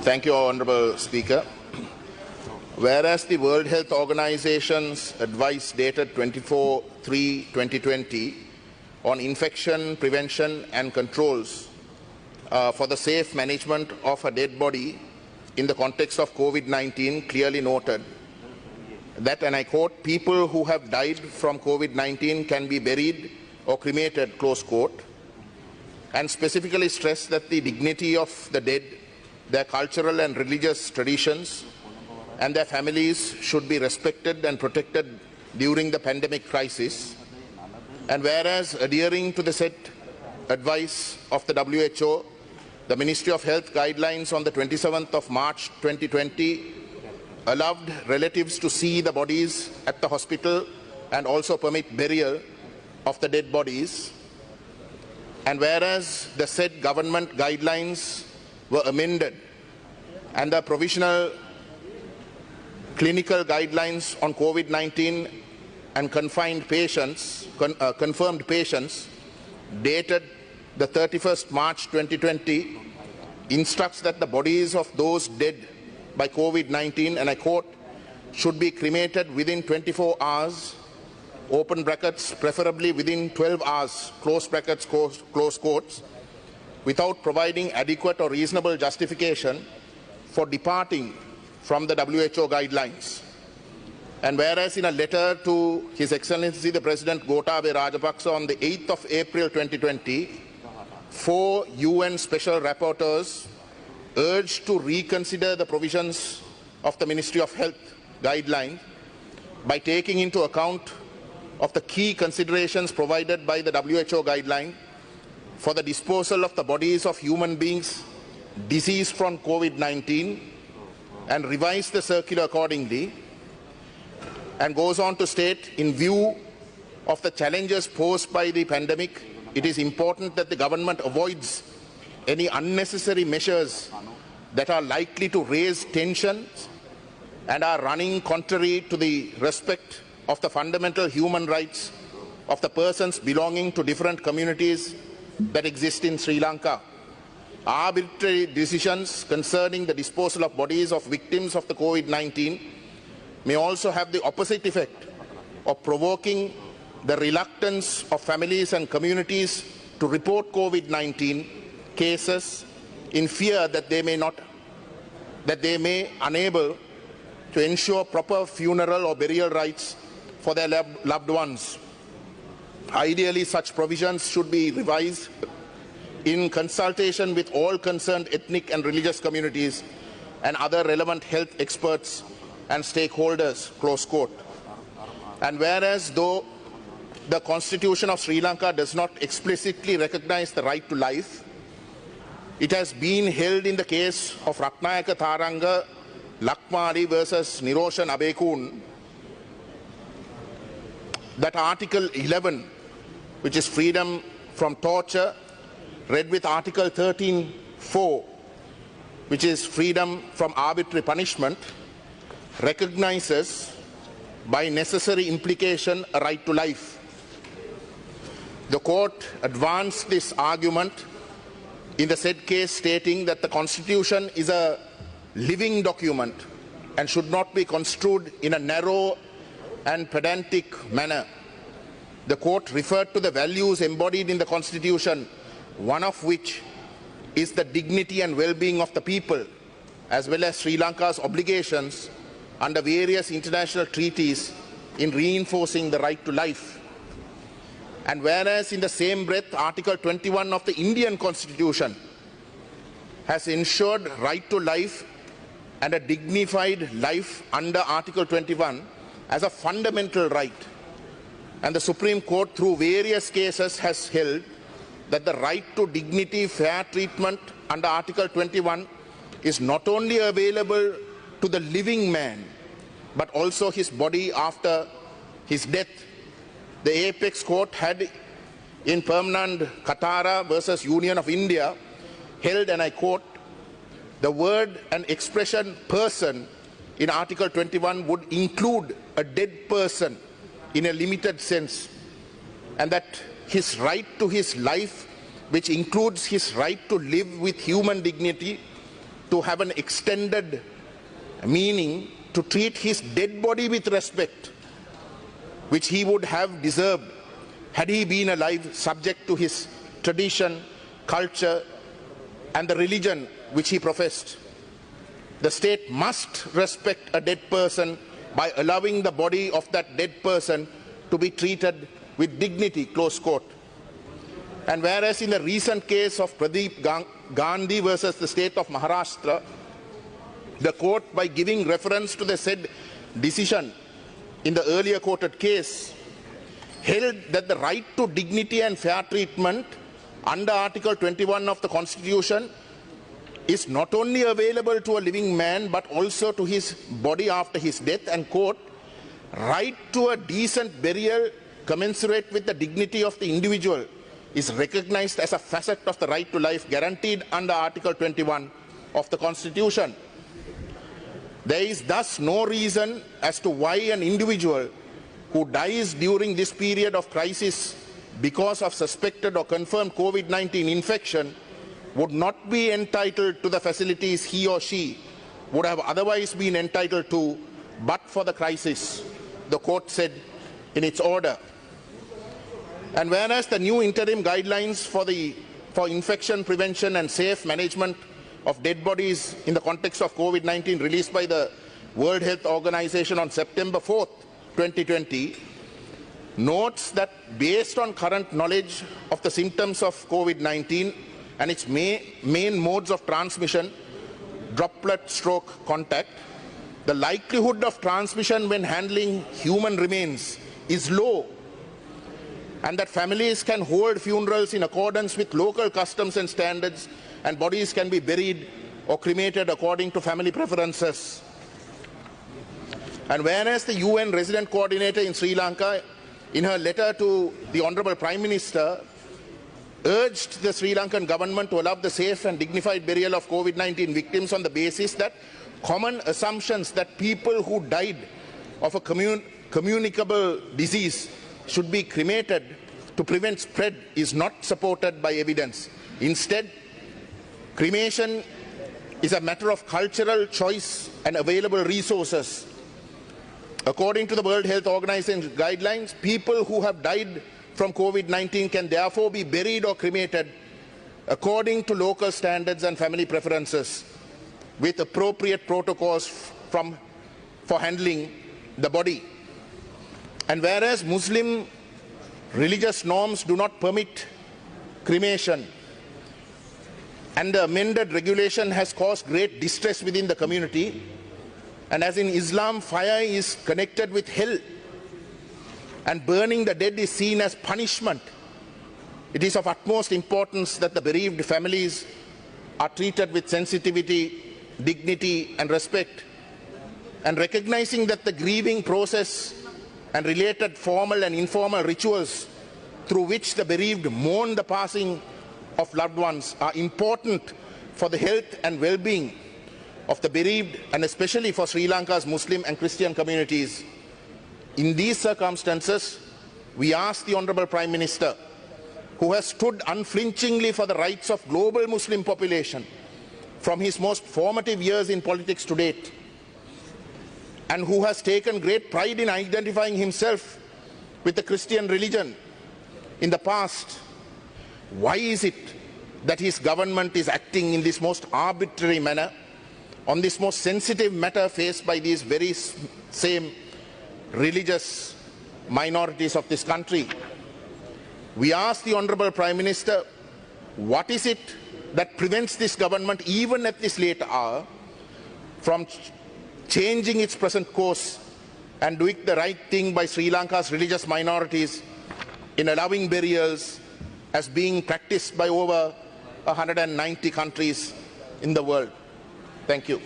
Thank you, Honourable Speaker. Whereas the World Health Organization's advice dated 24/3/2020 on infection prevention and controls for the safe management of a dead body in the context of COVID-19 clearly noted that, and I quote, people who have died from COVID-19 can be buried or cremated, close quote, and specifically stressed that the dignity of the dead, their cultural and religious traditions, and their families should be respected and protected during the pandemic crisis. And whereas adhering to the said advice of the WHO, the Ministry of Health guidelines on the 27th of March 2020 allowed relatives to see the bodies at the hospital and also permit burial of the dead bodies. And whereas the said government guidelines were amended and the provisional clinical guidelines on COVID-19 and confirmed patients dated the 31st March 2020 instructs that the bodies of those dead by COVID-19, and I quote, should be cremated within 24 hours, open brackets, preferably within 12 hours, close brackets, close quotes, without providing adequate or reasonable justification for departing from the WHO guidelines. And whereas in a letter to His Excellency the President Gotabaya Rajapaksa on the 8th of April 2020, 4 UN Special Rapporteurs urged to reconsider the provisions of the Ministry of Health guidelines by taking into account of the key considerations provided by the WHO guideline for the disposal of the bodies of human beings deceased from COVID-19 and revise the circular accordingly, and goes on to state, in view of the challenges posed by the pandemic, it is important that the government avoids any unnecessary measures that are likely to raise tensions and are running contrary to the respect of the fundamental human rights of the persons belonging to different communities that exist in Sri Lanka. Arbitrary decisions concerning the disposal of bodies of victims of the COVID-19 may also have the opposite effect of provoking the reluctance of families and communities to report COVID-19 cases in fear that they may unable to ensure proper funeral or burial rights for their loved ones. Ideally, such provisions should be revised in consultation with all concerned ethnic and religious communities and other relevant health experts and stakeholders, close quote. And whereas though the Constitution of Sri Lanka does not explicitly recognize the right to life, it has been held in the case of Ratnayaka Tharanga Lakmali versus Niroshan Abekun that Article 11, which is freedom from torture, read with Article 13(4), which is freedom from arbitrary punishment, recognizes by necessary implication a right to life. The court advanced this argument in the said case, stating that the Constitution is a living document and should not be construed in a narrow and pedantic manner. The court referred to the values embodied in the Constitution, one of which is the dignity and well-being of the people, as well as Sri Lanka's obligations under various international treaties in reinforcing the right to life. And whereas in the same breath, Article 21 of the Indian Constitution has ensured right to life and a dignified life under Article 21 as a fundamental right, and the Supreme Court through various cases has held that the right to dignity, fair treatment under Article 21 is not only available to the living man, but also his body after his death. The Apex Court had in Permanand Katara versus Union of India held, and I quote, the word and expression person in Article 21 would include a dead person in a limited sense, and that his right to his life, which includes his right to live with human dignity, to have an extended meaning to treat his dead body with respect, which he would have deserved had he been alive, subject to his tradition, culture, and the religion which he professed. The state must respect a dead person by allowing the body of that dead person to be treated with dignity, close quote. And whereas in the recent case of Pradeep Gandhi versus the state of Maharashtra, the court, by giving reference to the said decision in the earlier quoted case, held that the right to dignity and fair treatment under Article 21 of the Constitution is not only available to a living man but also to his body after his death, and quote, right to a decent burial commensurate with the dignity of the individual is recognized as a facet of the right to life guaranteed under Article 21 of the Constitution. There is thus no reason as to why an individual who dies during this period of crisis because of suspected or confirmed COVID-19 infection would not be entitled to the facilities he or she would have otherwise been entitled to but for the crisis, the court said in its order. And whereas the new interim guidelines for infection prevention and safe management of dead bodies in the context of COVID-19 released by the World Health Organization on September 4th, 2020, notes that based on current knowledge of the symptoms of COVID-19 and its main modes of transmission, droplet stroke contact, the likelihood of transmission when handling human remains is low, and that families can hold funerals in accordance with local customs and standards, and bodies can be buried or cremated according to family preferences. And whereas the UN resident coordinator in Sri Lanka, in her letter to the Honourable Prime Minister, urged the Sri Lankan government to allow the safe and dignified burial of COVID-19 victims on the basis that common assumptions that people who died of a communicable disease should be cremated to prevent spread is not supported by evidence. Instead, cremation is a matter of cultural choice and available resources. According to the World Health Organization guidelines, people who have died from COVID-19 can therefore be buried or cremated according to local standards and family preferences, with appropriate protocols for handling the body. And whereas Muslim religious norms do not permit cremation, and the amended regulation has caused great distress within the community, and as in Islam, fire is connected with hell, and burning the dead is seen as punishment, it is of utmost importance that the bereaved families are treated with sensitivity, dignity and respect, and recognizing that the grieving process and related formal and informal rituals through which the bereaved mourn the passing of loved ones are important for the health and well-being of the bereaved, and especially for Sri Lanka's Muslim and Christian communities. In these circumstances, we ask the Honourable Prime Minister, who has stood unflinchingly for the rights of global Muslim population from his most formative years in politics to date, and who has taken great pride in identifying himself with the Christian religion in the past, why is it that his government is acting in this most arbitrary manner on this most sensitive matter faced by these very same religious minorities of this country? We ask the Honourable Prime Minister, what is it that prevents this government, even at this late hour, from changing its present course and doing the right thing by Sri Lanka's religious minorities in allowing burials as being practiced by over 190 countries in the world? Thank you.